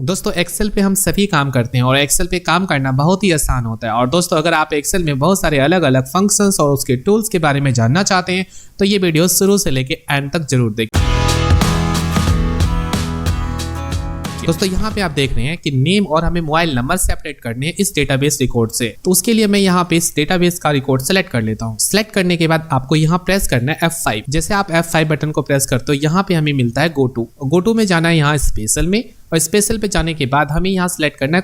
दोस्तों एक्सेल पे हम सभी काम करते हैं और एक्सेल पे काम करना बहुत ही आसान होता है। और दोस्तों अगर आप एक्सेल में बहुत सारे अलग अलग फंक्शंस और उसके टूल्स के बारे में जानना चाहते हैं तो ये वीडियो शुरू से लेके एंड तक जरूर देखें। दोस्तों यहाँ पे आप देख रहे हैं कि नेम और हमें मोबाइल नंबर सेपरेट करने हैं इस डेटाबेस रिकॉर्ड से। तो उसके लिए मैं यहाँ पे इस डेटाबेस का रिकॉर्ड सेलेक्ट कर लेता हूँ। सेलेक्ट करने के बाद आपको यहाँ प्रेस करना है F5। जैसे आप F5 बटन को प्रेस करते हो यहाँ पे हमें मिलता है गो टू में जाना है यहाँ स्पेशल में, और स्पेशल पे जाने के बाद हमें यहाँ सेलेक्ट करना है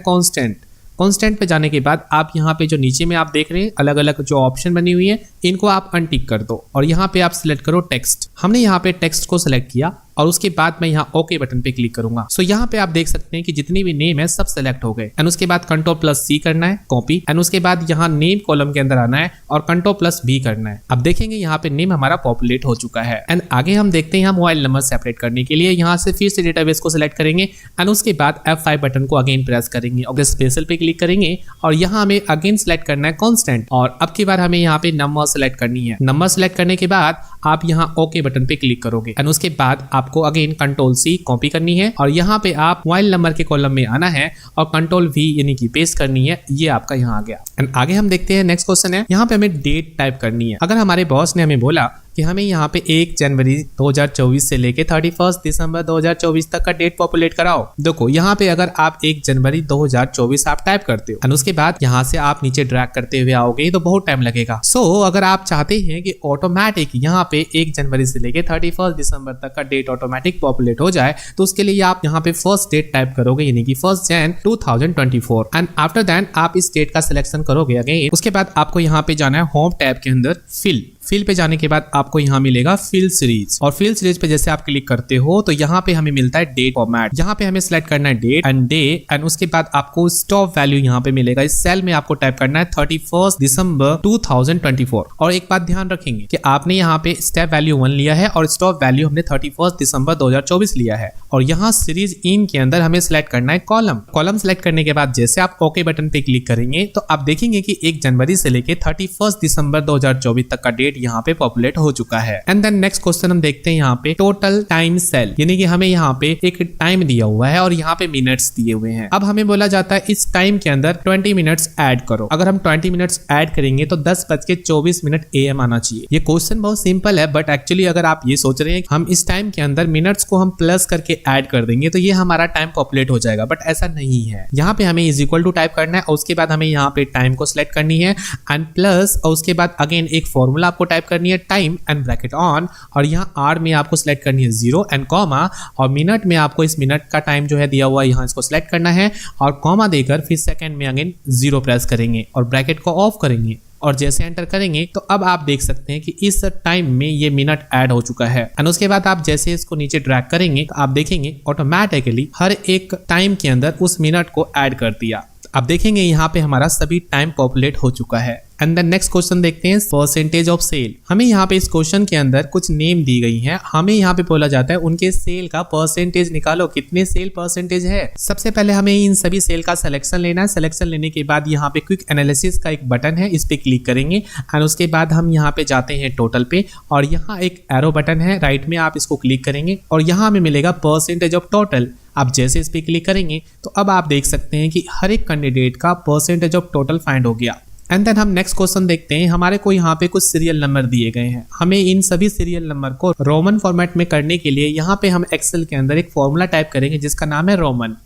कॉन्स्टेंट पे जाने के बाद आप यहाँ पे जो नीचे में आप देख रहे हैं अलग अलग जो ऑप्शन बनी हुई है इनको आप अनटिक कर दो और यहाँ पे आप सिलेक्ट करो टेक्स्ट। हमने यहाँ पे टेक्स्ट को सिलेक्ट किया और उसके बाद मैं यहाँ ओके बटन पे क्लिक करूंगा। सो यहाँ पे आप देख सकते हैं कि जितनी भी नेम है सब सेलेक्ट हो गए। एंड उसके बाद Ctrl+C करना है कॉपी, एंड उसके बाद यहाँ नेम कॉलम के अंदर आना है और Ctrl+V करना है। अब देखेंगे यहाँ पे नेम हमारा पॉपुलेट हो चुका है। एंड आगे हम देखते हैं यहाँ मोबाइल नंबर सेपरेट करने के लिए यहाँ से फिर से डेटाबेस को सिलेक्ट करेंगे एंड उसके बाद F5 बटन को अगेन प्रेस करेंगे और स्पेशल पे क्लिक करेंगे और यहाँ हमें अगेन सेलेक्ट करना है कॉन्स्टेंट, और अब की बार हमें यहाँ पे नंबर सेलेक्ट करनी है। नंबर सेलेक्ट करने के बाद आप यहाँ ओके बटन पे क्लिक करोगे एंड उसके बाद आपको अगेन Ctrl+C कॉपी करनी है और यहाँ पे आप मोबाइल नंबर के कॉलम में आना है और Ctrl+V यानी कि पेस्ट करनी है। ये आपका यहाँ आ गया। एंड आगे हम देखते हैं नेक्स्ट क्वेश्चन है, यहाँ पे हमें डेट टाइप करनी है। अगर हमारे बॉस ने हमें बोला कि हमें यहाँ पे 1 जनवरी 2024 से लेके 31 दिसंबर 2024 तक का डेट पॉपुलेट कराओ। देखो यहाँ पे अगर आप 1 जनवरी 2024 आप टाइप करते हो और उसके बाद यहाँ से आप नीचे ड्रैग करते हुए आओगे तो बहुत टाइम लगेगा। सो अगर आप चाहते हैं कि ऑटोमेटिक यहाँ पे 1 जनवरी से लेके 31 दिसंबर तक का डेट ऑटोमेटिक पॉपुलेट हो जाए तो उसके लिए आप यहाँ पे फर्स्ट डेट टाइप करोगे यानी कि 1 जन 2024 एंड आफ्टर दैट आप इस डेट का सिलेक्शन करोगे अगेन। उसके बाद आपको यहाँ पे जाना है होम टैब के अंदर फिल पे जाने के बाद आपको यहाँ मिलेगा फिल सीरीज, और फिल सीरीज पे जैसे आप क्लिक करते हो तो यहाँ पे हमें मिलता है डेट फॉर्मेट। यहाँ पे हमें सिलेक्ट करना है डेट एंड डे एंड उसके बाद आपको स्टॉप वैल्यू यहाँ पे मिलेगा। इस सेल में आपको टाइप करना है 31 दिसंबर 2024। और एक बात ध्यान रखेंगे कि आपने यहाँ पे स्टेप वैल्यू 1 लिया है और स्टॉप वैल्यू हमने 31 दिसंबर 2024 लिया है। और यहाँ सीरीज इन के अंदर हमें सिलेक्ट करना है कॉलम सिलेक्ट करने के बाद जैसे आप ओके बटन पे क्लिक करेंगे तो आप देखेंगे कि 1 जनवरी से लेके 31 दिसंबर 2024 तक का डेट यहाँ पे पॉपुलेट हो चुका है। एंड देन नेक्स्ट क्वेश्चन हम देखते हैं यहाँ पे टोटल टाइम सेल, यानी कि हमें यहाँ पे एक टाइम दिया हुआ है और यहाँ पे मिनट्स दिए हुए हैं। अब हमें बोला जाता है इस टाइम के अंदर 20 मिनट्स ऐड करो। अगर हम 20 मिनट्स ऐड करेंगे तो 10:24 AM आना चाहिए। ये क्वेश्चन बहुत सिंपल है बट एक्चुअली अगर आप ये सोच रहे हैं हम इस टाइम के अंदर मिनट्स को हम प्लस करके ऐड कर देंगे तो ये हमारा टाइम पॉपुलेट हो जाएगा, बट ऐसा नहीं है। यहाँ पे हमें इज इक्वल टू टाइप करना है और उसके बाद हमें यहाँ पे टाइम को सिलेक्ट करनी है एंड प्लस और उसके बाद अगेन एक फॉर्मूला आपको टाइप करनी है टाइम एंड ब्रैकेट ऑन, और यहाँ आर में आपको सिलेक्ट करनी है 0 एंड कॉमा, और मिनट में आपको इस मिनट का टाइम जो है दिया हुआ है यहाँ इसको सिलेक्ट करना है और कॉमा देकर फिर सेकंड में अगेन 0 प्रेस करेंगे और ब्रैकेट को ऑफ करेंगे और जैसे एंटर करेंगे तो अब आप देख सकते हैं कि इस टाइम में ये मिनट ऐड हो चुका है। एंड उसके बाद आप जैसे इसको नीचे ड्रैग करेंगे तो आप देखेंगे ऑटोमेटिकली हर एक टाइम के अंदर उस मिनट को ऐड कर दिया। आप देखेंगे यहाँ पे हमारा सभी टाइम पॉपुलेट हो चुका है। एंड देन नेक्स्ट क्वेश्चन देखते हैं परसेंटेज ऑफ सेल। हमें यहाँ पे इस क्वेश्चन के अंदर कुछ नेम दी गई हैं। हमें यहाँ पे बोला जाता है उनके सेल का परसेंटेज निकालो, कितने सेल परसेंटेज है। सबसे पहले हमें इन सभी सेल का सिलेक्शन लेना है। सिलेक्शन लेने के बाद यहाँ पे क्विक एनालिसिस का एक बटन है, इस पे क्लिक करेंगे एंड उसके बाद हम यहाँ पे जाते हैं टोटल पे और यहाँ एक एरो बटन है राइट में, आप इसको क्लिक करेंगे और यहाँ हमें मिलेगा परसेंटेज ऑफ टोटल। आप जैसे इस पे क्लिक करेंगे तो अब आप देख सकते हैं कि हर एक कैंडिडेट का परसेंटेज ऑफ टोटल फाइंड हो गया। एंड देन हम नेक्स्ट क्वेश्चन देखते हैं। हमारे को यहाँ पे कुछ सीरियल नंबर दिए गए हैं। हमें इन सभी सीरियल नंबर को रोमन फॉर्मेट में करने के लिए यहाँ पे हम एक्सेल के अंदर एक फॉर्मूला टाइप करेंगे जिसका नाम है रोमन।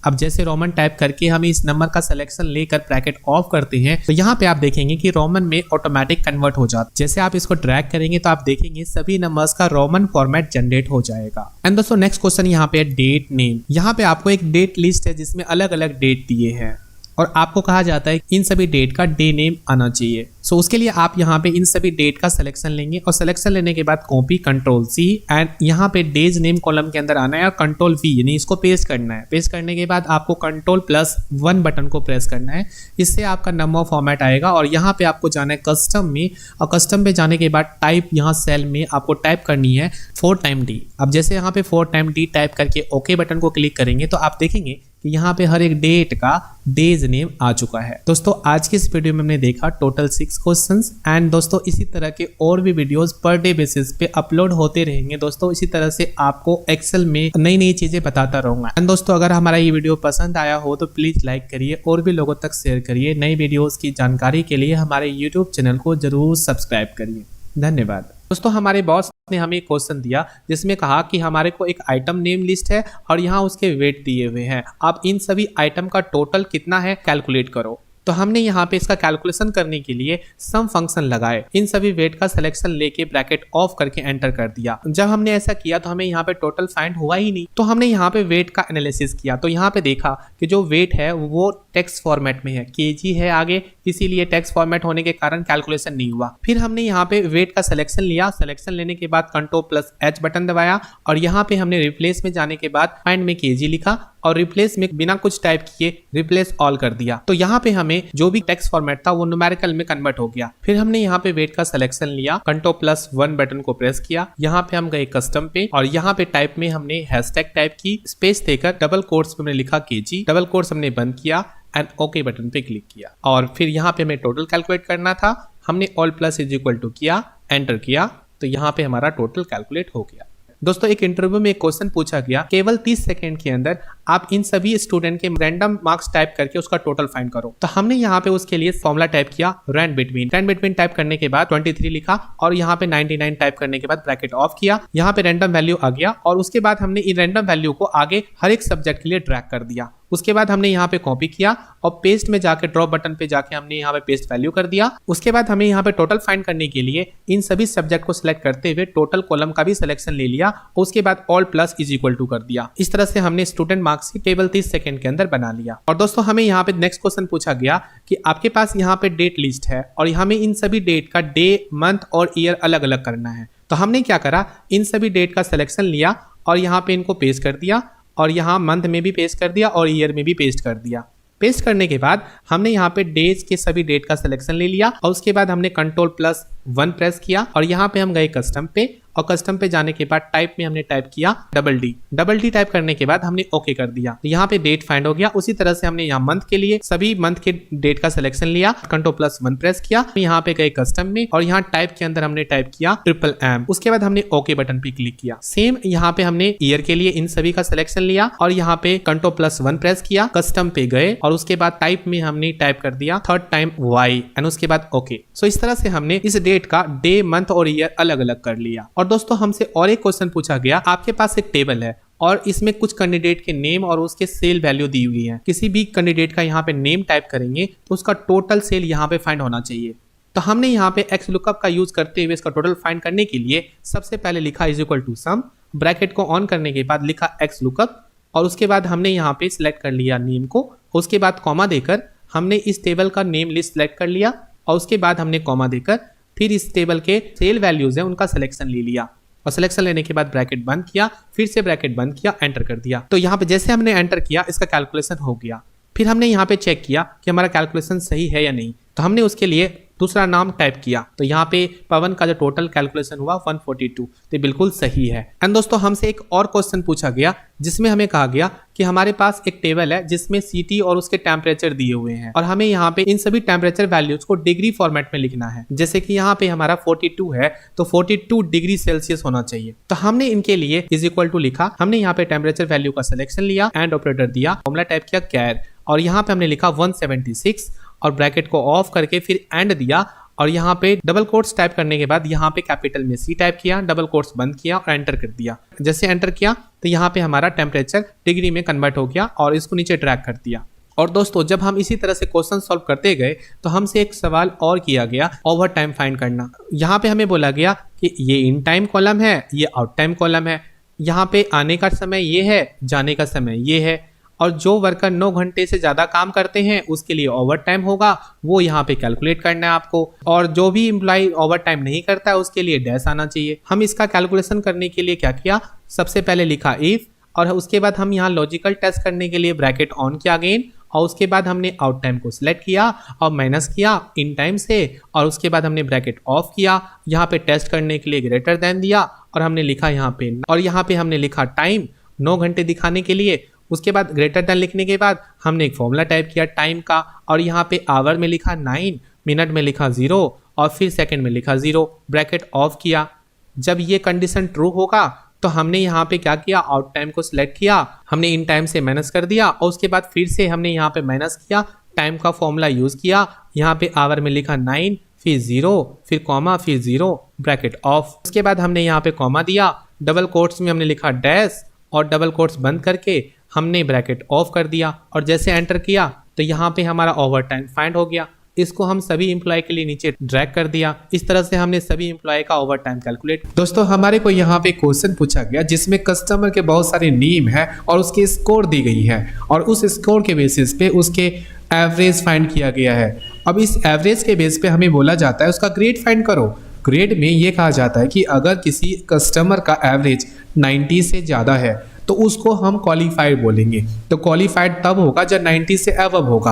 अब जैसे रोमन टाइप करके हम इस नंबर का सिलेक्शन लेकर ब्रैकेट ऑफ करते हैं तो यहाँ पे आप देखेंगे कि रोमन में ऑटोमेटिक कन्वर्ट हो जाता है। जैसे आप इसको ड्रैग करेंगे तो आप देखेंगे सभी नंबर्स का रोमन फॉर्मेट जनरेट हो जाएगा। एंड दोस्तों नेक्स्ट क्वेश्चन यहाँ पे डेट नेम। यहाँ पे आपको एक डेट लिस्ट है जिसमें अलग अलग डेट दिए हैं और आपको कहा जाता है इन सभी डेट का डे नेम आना चाहिए। सो उसके लिए आप यहाँ पे इन सभी डेट का सिलेक्शन लेंगे और सिलेक्शन लेने के बाद कॉपी Ctrl+C एंड यहाँ पे डेज नेम कॉलम के अंदर आना है और Ctrl+V यानी इसको पेस्ट करना है। पेस्ट करने के बाद आपको Ctrl+1 बटन को प्रेस करना है, इससे आपका नंबर फॉर्मेट आएगा और यहाँ पे आपको जाना है कस्टम में और कस्टम पे जाने के बाद टाइप यहाँ सेल में आपको टाइप करनी है 4 टाइम D। अब जैसे यहाँ पे 4 टाइम D टाइप करके ओके बटन को क्लिक करेंगे तो आप देखेंगे कि यहाँ पे हर एक डेट का डेज नेम आ चुका है। दोस्तों आज की इस वीडियो में हमने देखा टोटल 6 क्वेश्चंस एंड दोस्तों इसी तरह के और भी वीडियोस पर डे बेसिस पे अपलोड होते रहेंगे। दोस्तों इसी तरह से आपको एक्सेल में नई नई चीजें बताता रहूंगा। एंड दोस्तों अगर हमारा ये वीडियो पसंद आया हो तो प्लीज लाइक करिए और भी लोगों तक शेयर करिए। नई वीडियोस की जानकारी के लिए हमारे यूट्यूब चैनल को जरूर सब्सक्राइब करिए। धन्यवाद। दोस्तों हमारे बॉस ने हमें एक क्वेश्चन दिया जिसमें कहा कि हमारे को एक आइटम नेम लिस्ट है और यहाँ उसके वेट दिए हुए हैं, आप इन सभी आइटम का टोटल कितना है कैलकुलेट करो। तो हमने यहाँ पे इसका कैलकुलेशन करने के लिए सम फंक्शन लगाए, इन सभी वेट का सिलेक्शन लेके ब्रैकेट ऑफ करके एंटर कर दिया। जब हमने ऐसा किया तो हमें यहाँ पे टोटल फाइंड हुआ ही नहीं, तो हमने यहाँ पे वेट का एनालिसिस किया तो यहाँ पे देखा कि जो वेट है वो टेक्स्ट फॉर्मेट में है, केजी है आगे, इसीलिए टेक्स्ट फॉर्मेट होने के कारण कैलकुलेशन नहीं हुआ। फिर हमने यहाँ पे वेट का सिलेक्शन लिया, सिलेक्शन लेने के बाद Ctrl+H बटन दबाया और यहाँ पे हमने रिप्लेस में जाने के बाद फाइंड में केजी लिखा और रिप्लेस में बिना कुछ टाइप किए रिप्लेस ऑल कर दिया। तो यहाँ पे हमें जो भी टेक्स्ट फॉर्मेट था वो न्यूमेरिकल में कन्वर्ट हो गया। फिर हमने यहाँ पे वेट का सिलेक्शन लिया, Ctrl+1 बटन को प्रेस किया, यहाँ पे हम गए कस्टम पे और यहाँ पे टाइप में हमने हैशटैग टाइप की, स्पेस देकर डबल कोट्स में हमने लिखा केजी, डबल कोट्स हमने बंद किया एंड ओके बटन पे क्लिक किया। और फिर यहाँ पे हमें टोटल कैलकुलेट करना था, हमने all plus is equal to किया, एंटर किया तो यहाँ पे हमारा टोटल कैलकुलेट हो गया। दोस्तों एक इंटरव्यू में एक क्वेश्चन पूछा गया, केवल 30 सेकंड के अंदर आप इन सभी स्टूडेंट के रैंडम मार्क्स टाइप करके उसका टोटल फाइंड करो। तो हमने यहाँ पे उसके लिए फॉर्मूला टाइप किया, रैंड बिटवीन टाइप करने के बाद 23 लिखा और यहाँ पे 99 टाइप करने के बाद ब्रैकेट ऑफ किया, यहाँ पे रैंडम वैल्यू आ गया और उसके बाद हमने इन रैंडम वैल्यू को आगे हर एक सब्जेक्ट के लिए ड्रैग कर दिया। उसके बाद हमने यहाँ पे कॉपी किया और पेस्ट में जाके ड्रॉप बटन पे जाके हमने यहाँ पे पेस्ट वैल्यू कर दिया। उसके बाद हमें यहाँ पे टोटल फाइंड करने के लिए इन सभी सब्जेक्ट को सिलेक्ट करते हुए टोटल कॉलम का भी सिलेक्शन ले लिया और उसके बाद all plus is equal to कर दिया। इस तरह से हमने स्टूडेंट मार्क्स की टेबल 30 सेकंड के अंदर बना लिया। और दोस्तों हमें यहाँ पे नेक्स्ट क्वेश्चन पूछा गया कि आपके पास यहाँ पे डेट लिस्ट है और हमें इन सभी डेट का डे, मंथ और ईयर अलग अलग करना है। तो हमने क्या करा, इन सभी डेट का सिलेक्शन लिया और यहाँ पे इनको पेस्ट कर दिया और यहाँ मंथ में भी पेस्ट कर दिया और ईयर में भी पेस्ट कर दिया। पेस्ट करने के बाद हमने यहाँ पे डेज के सभी डेट का सिलेक्शन ले लिया और उसके बाद हमने Ctrl+1 प्रेस किया और यहाँ पे हम गए कस्टम पे और कस्टम पे जाने के बाद टाइप में हमने टाइप किया डबल डी टाइप करने के बाद हमने ओके कर दिया। तो यहाँ पे डेट फाइंड हो गया। उसी तरह से हमने यहाँ मंथ के लिए सभी मंथ के डेट का सिलेक्शन लिया, Ctrl+1 प्रेस किया, यहाँ पे गए कस्टम में और यहाँ टाइप के अंदर हमने टाइप किया MM, उसके बाद हमने ओके बटन पे क्लिक किया। सेम यहाँ पे हमने ईयर के लिए इन सभी का सिलेक्शन लिया और यहाँ पे Ctrl+1 प्रेस किया, कस्टम पे गए और उसके बाद टाइप में हमने टाइप कर दिया थर्ड टाइम Y एंड उसके बाद ओके। सो इस तरह से हमने इस डेट का डे, मंथ और ईयर अलग अलग कर लिया। और दोस्तों हमसे और एक क्वेश्चन पूछा गया, आपके पास एक टेबल है और इसमें कुछ कैंडिडेट के नेम और उसके सेल वैल्यू दी हुई है। किसी भी कैंडिडेट का यहाँ पे नेम टाइप करेंगे तो उसका टोटल सेल यहाँ पे फाइंड होना चाहिए। तो हमने यहाँ पे एक्स लुकअप का यूज करते हुए इसका टोटल फाइंड करने के लिए सबसे पहले लिखा इज इक्वल टू सम, ब्रैकेट को ऑन करने के बाद लिखा एक्स लुकअप और उसके बाद हमने यहाँ पे सिलेक्ट कर लिया नेम को, उसके बाद कॉमा देकर हमने इस टेबल का नेम लिस्ट सिलेक्ट कर लिया और उसके बाद हमने कॉमा देकर फिर इस टेबल के सेल वैल्यूज है उनका सिलेक्शन ले लिया और सिलेक्शन लेने के बाद ब्रैकेट बंद किया, फिर से ब्रैकेट बंद किया, एंटर कर दिया। तो यहाँ पे जैसे हमने एंटर किया इसका कैलकुलेशन हो गया। फिर हमने यहाँ पे चेक किया कि हमारा कैलकुलेशन सही है या नहीं, तो हमने उसके लिए दूसरा नाम टाइप किया। तो यहाँ पे पवन का जो टोटल कैलकुलेशन हुआ 142, तो बिल्कुल सही है। एंड दोस्तों हमसे एक और क्वेश्चन पूछा गया जिसमें हमें कहा गया कि हमारे पास एक टेबल है जिसमें सिटी और उसके टेम्परेचर दिए हुए हैं और हमें यहाँ पे इन सभी टेम्परेचर वैल्यूज को डिग्री फॉर्मेट में लिखना है। जैसे कि यहाँ पे हमारा 42 है तो 42 डिग्री सेल्सियस होना चाहिए। तो हमने इनके लिए इज इक्वल टू लिखा, हमने यहाँ पे टेम्परेचर वैल्यू का सिलेक्शन लिया, एंड ऑपरेटर दिया, फॉर्मूला टाइप किया कैर और यहाँ पे हमने लिखा 176 और ब्रैकेट को ऑफ करके फिर एंड दिया और यहाँ पे डबल कोट्स टाइप करने के बाद यहाँ पे कैपिटल में C टाइप किया, डबल कोट्स बंद किया और एंटर कर दिया। जैसे एंटर किया तो यहाँ पे हमारा टेम्परेचर डिग्री में कन्वर्ट हो गया और इसको नीचे ड्रैग कर दिया। और दोस्तों जब हम इसी तरह से क्वेश्चन सॉल्व करते गए तो हमसे एक सवाल और किया गया, ओवर टाइम फाइंड करना। यहाँ पे हमें बोला गया कि ये इन टाइम कॉलम है, ये आउट टाइम कॉलम है, यहाँ पे आने का समय ये है, जाने का समय ये है और जो वर्कर 9 घंटे से ज्यादा काम करते हैं उसके लिए ओवर टाइम होगा, वो यहाँ पे कैलकुलेट करना है आपको, और जो भी एम्प्लॉय ओवर टाइम नहीं करता है उसके लिए डैश आना चाहिए। हम इसका कैलकुलेशन करने के लिए क्या किया, सबसे पहले लिखा इफ और उसके बाद हम यहाँ लॉजिकल टेस्ट करने के लिए ब्रैकेट ऑन किया अगेन और उसके बाद हमने आउट टाइम को सिलेक्ट किया और माइनस किया इन टाइम से और उसके बाद हमने ब्रैकेट ऑफ किया, यहाँ पे टेस्ट करने के लिए ग्रेटर देन दिया और हमने लिखा यहाँ पे, और यहाँ पे हमने लिखा टाइम 9 घंटे दिखाने के लिए उसके बाद ग्रेटर देन लिखने के बाद हमने एक फॉर्मूला टाइप किया टाइम का, और यहाँ पे आवर में लिखा 9, मिनट में लिखा 0 और फिर सेकंड में लिखा 0, ब्रैकेट ऑफ किया। जब ये कंडीशन ट्रू होगा तो हमने यहाँ पे क्या किया, आउट टाइम को सिलेक्ट किया, हमने इन टाइम से माइनस कर दिया और उसके बाद फिर से हमने यहाँ पे माइनस किया, टाइम का फॉर्मूला यूज किया, यहाँ पे आवर में लिखा 9, फिर 0, फिर कॉमा, फिर 0, ब्रैकेट ऑफ। उसके बाद हमने यहाँ पे कॉमा दिया, डबल कोट्स में हमने लिखा डैश और डबल कोट्स बंद करके हमने ब्रैकेट ऑफ कर दिया और जैसे एंटर किया तो यहाँ पे हमारा ओवर टाइम फाइंड हो गया। इसको हम सभी एम्प्लॉय के लिए नीचे ड्रैग कर दिया। इस तरह से हमने सभी एम्प्लॉय का ओवर टाइम कैलकुलेट। दोस्तों हमारे को यहाँ पे क्वेश्चन पूछा गया जिसमें कस्टमर के बहुत सारे नेम है और उसकी स्कोर दी गई है और उस स्कोर के बेसिस पे उसके एवरेज फाइंड किया गया है। अब इस एवरेज के बेस पे हमें बोला जाता है उसका ग्रेड फाइंड करो। ग्रेड में ये कहा जाता है कि अगर किसी कस्टमर का एवरेज 90 से ज़्यादा है तो उसको हम क्वालिफाइड बोलेंगे। तो क्वालिफाइड तब होगा जब 90 से अबव होगा,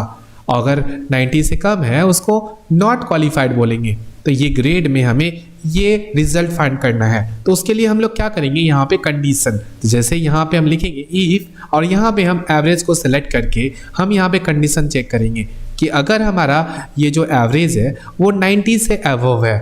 अगर 90 से कम है उसको नॉट क्वालिफाइड बोलेंगे। तो ये ग्रेड में हमें ये रिजल्ट फाइंड करना है। तो उसके लिए हम लोग क्या करेंगे, यहाँ पे कंडीशन, तो जैसे यहाँ पे हम लिखेंगे इफ और यहाँ पे हम एवरेज को सिलेक्ट करके हम यहाँ पे कंडीशन चेक करेंगे कि अगर हमारा ये जो एवरेज है वो 90 से अबव है,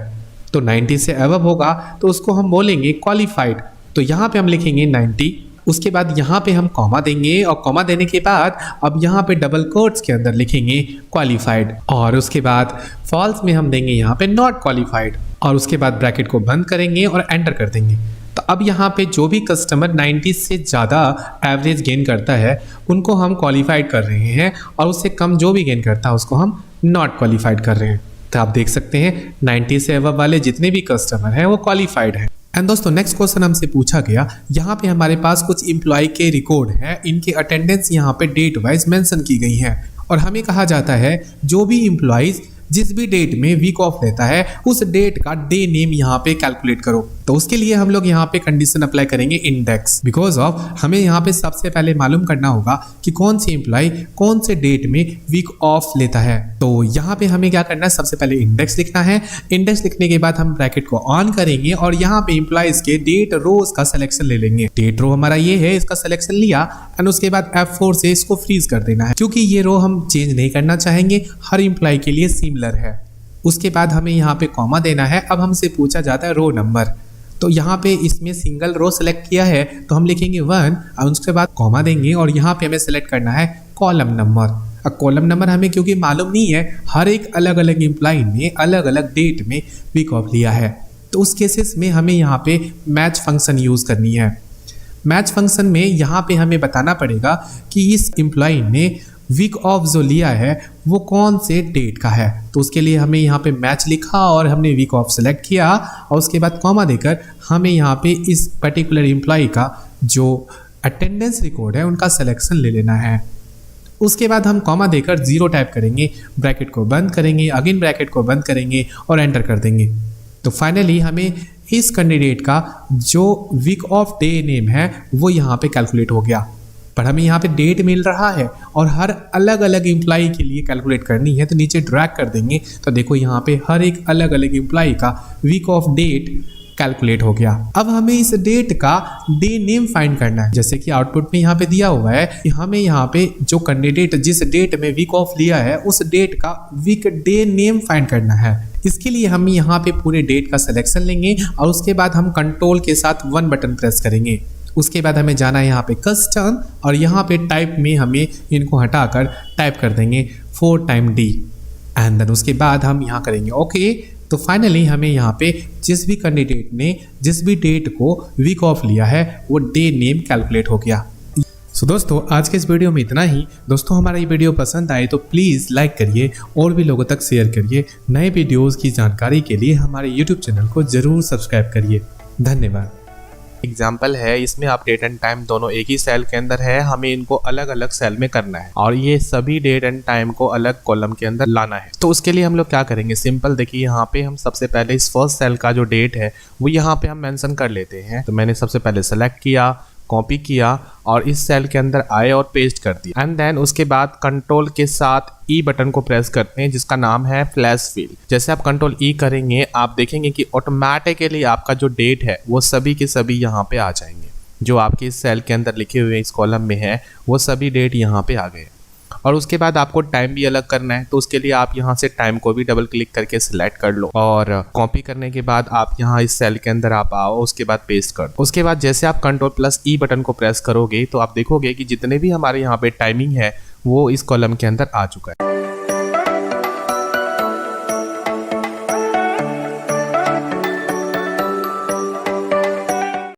तो 90 से अबव होगा तो उसको हम बोलेंगे क्वालिफाइड। तो यहाँ पे हम लिखेंगे 90, उसके बाद यहाँ पे हम कॉमा देंगे और कॉमा देने के बाद अब यहाँ पे डबल कोट्स के अंदर लिखेंगे क्वालिफाइड और उसके बाद फॉल्स में हम देंगे यहाँ पे नॉट क्वालिफाइड और उसके बाद ब्रैकेट को बंद करेंगे और एंटर कर देंगे। तो अब यहाँ पे जो भी कस्टमर 90 से ज़्यादा एवरेज गेन करता है उनको हम क्वालिफाइड कर रहे हैं और उससे कम जो भी गेन करता है उसको हम नॉट क्वालिफाइड कर रहे हैं। तो आप देख सकते हैं 90 से अबव वाले जितने भी कस्टमर हैं वो क्वालिफाइड हैं। एंड दोस्तों नेक्स्ट क्वेश्चन हमसे पूछा गया, यहाँ पे हमारे पास कुछ एम्प्लॉय के रिकॉर्ड है, इनके अटेंडेंस यहाँ पे डेट वाइज मेंशन की गई है और हमें कहा जाता है जो भी एम्प्लॉइज जिस भी डेट में वीक ऑफ लेता है उस डेट का डे नेम यहाँ पे कैलकुलेट करो। तो उसके लिए हम लोग यहाँ पे कंडीशन अप्लाई करेंगे इंडेक्स, बिकॉज ऑफ हमें यहाँ पे सबसे पहले मालूम करना होगा कि कौन सी एम्प्लॉय कौन से डेट में वीक ऑफ लेता है। तो यहाँ पे हमें क्या करना है, सबसे पहले इंडेक्स लिखना है। इंडेक्स लिखने के बाद हम ब्रैकेट को ऑन करेंगे और यहाँ पे एम्प्लॉइज के डेट रोज का सिलेक्शन ले लेंगे। डेट रो हमारा ये है, इसका सिलेक्शन लिया एंड उसके बाद F4 से इसको फ्रीज कर देना है क्योंकि ये रो हम चेंज नहीं करना चाहेंगे, हर एम्प्लॉय के लिए सिमिलर है। उसके बाद हमें यहाँ पे कॉमा देना है। अब हमसे पूछा जाता है रो नंबर, तो यहाँ पे इसमें सिंगल रो सेलेक्ट किया है तो हम लिखेंगे 1 और उसके बाद कॉमा देंगे और यहाँ पे हमें सेलेक्ट करना है कॉलम नंबर। अब कॉलम नंबर हमें क्योंकि मालूम नहीं है, हर एक अलग अलग एम्प्लॉय ने अलग अलग डेट में वीक ऑफ लिया है, तो उस केसेस में हमें यहाँ पे मैच फंक्शन यूज करनी है। मैच फंक्शन में यहाँ पे हमें बताना पड़ेगा कि इस एम्प्लॉय ने वीक ऑफ जो लिया है वो कौन से डेट का है। तो उसके लिए हमें यहाँ पे मैच लिखा और हमने वीक ऑफ सेलेक्ट किया और उसके बाद कॉमा देकर हमें यहाँ पे इस पर्टिकुलर एम्प्लॉय का जो अटेंडेंस रिकॉर्ड है उनका सिलेक्शन ले लेना है। उसके बाद हम कॉमा देकर 0 टाइप करेंगे, ब्रैकेट को बंद करेंगे, अगेन ब्रैकेट को बंद करेंगे और एंटर कर देंगे। तो फाइनली हमें इस कैंडिडेट का जो वीक ऑफ डे नेम है वो यहाँ पे कैलकुलेट हो गया, पर हमें यहाँ पे डेट मिल रहा है और हर अलग अलग एम्प्लॉय के लिए कैलकुलेट करनी है। तो नीचे ड्रैग कर देंगे तो देखो यहाँ पे हर एक अलग अलग एम्प्लॉय का वीक ऑफ डेट कैलकुलेट हो गया। अब हमें इस डेट का डे नेम फाइंड करना है, जैसे कि आउटपुट में यहाँ पे दिया हुआ है कि हमें यहाँ पे जो कैंडिडेट जिस डेट में वीक ऑफ लिया है उस डेट का वीक डे नेम फाइंड करना है। इसके लिए हम यहाँ पे पूरे डेट का सिलेक्शन लेंगे और उसके बाद हम कंट्रोल के साथ 1 बटन प्रेस करेंगे। उसके बाद हमें जाना है यहाँ पे कस्टम और यहाँ पे टाइप में हमें इनको हटाकर टाइप कर देंगे 4 टाइम D एंड देन उसके बाद हम यहाँ करेंगे ओके। तो फाइनली हमें यहाँ पे जिस भी कैंडिडेट ने जिस भी डेट को वीक ऑफ लिया है वो डे नेम कैलकुलेट हो गया। सो दोस्तों आज के इस वीडियो में इतना ही। दोस्तों हमारा ये वीडियो पसंद आए तो प्लीज़ लाइक करिए और भी लोगों तक शेयर करिए। नए वीडियोज़ की जानकारी के लिए हमारे YouTube चैनल को ज़रूर सब्सक्राइब करिए। धन्यवाद। एग्जाम्पल है, इसमें आप डेट एंड टाइम दोनों एक ही सेल के अंदर है, हमें इनको अलग अलग सेल में करना है और ये सभी डेट एंड टाइम को अलग कॉलम के अंदर लाना है। तो उसके लिए हम लोग क्या करेंगे, सिंपल देखिए यहाँ पे हम सबसे पहले इस फर्स्ट सेल का जो डेट है वो यहाँ पे हम मेंशन कर लेते हैं। तो मैंने सबसे पहले सेलेक्ट किया, कॉपी किया और इस सेल के अंदर आए और पेस्ट कर दिया एंड देन उसके बाद कंट्रोल के साथ ई बटन को प्रेस करते हैं जिसका नाम है फ्लैश फिल। जैसे आप कंट्रोल ई करेंगे आप देखेंगे कि ऑटोमेटिकली आपका जो डेट है वो सभी के सभी यहाँ पे आ जाएंगे। जो आपके इस सेल के अंदर लिखे हुए इस कॉलम में है वो सभी डेट यहाँ पे आ गए। और उसके बाद आपको टाइम भी अलग करना है, तो उसके लिए आप यहाँ से टाइम को भी डबल क्लिक करके सिलेक्ट कर लो और कॉपी करने के बाद आप यहाँ इस सेल के अंदर आप आओ, उसके बाद पेस्ट कर दो। उसके बाद जैसे आप Ctrl+E बटन को प्रेस करोगे तो आप देखोगे कि जितने भी हमारे यहाँ पे टाइमिंग है वो इस कॉलम के अंदर आ चुका है।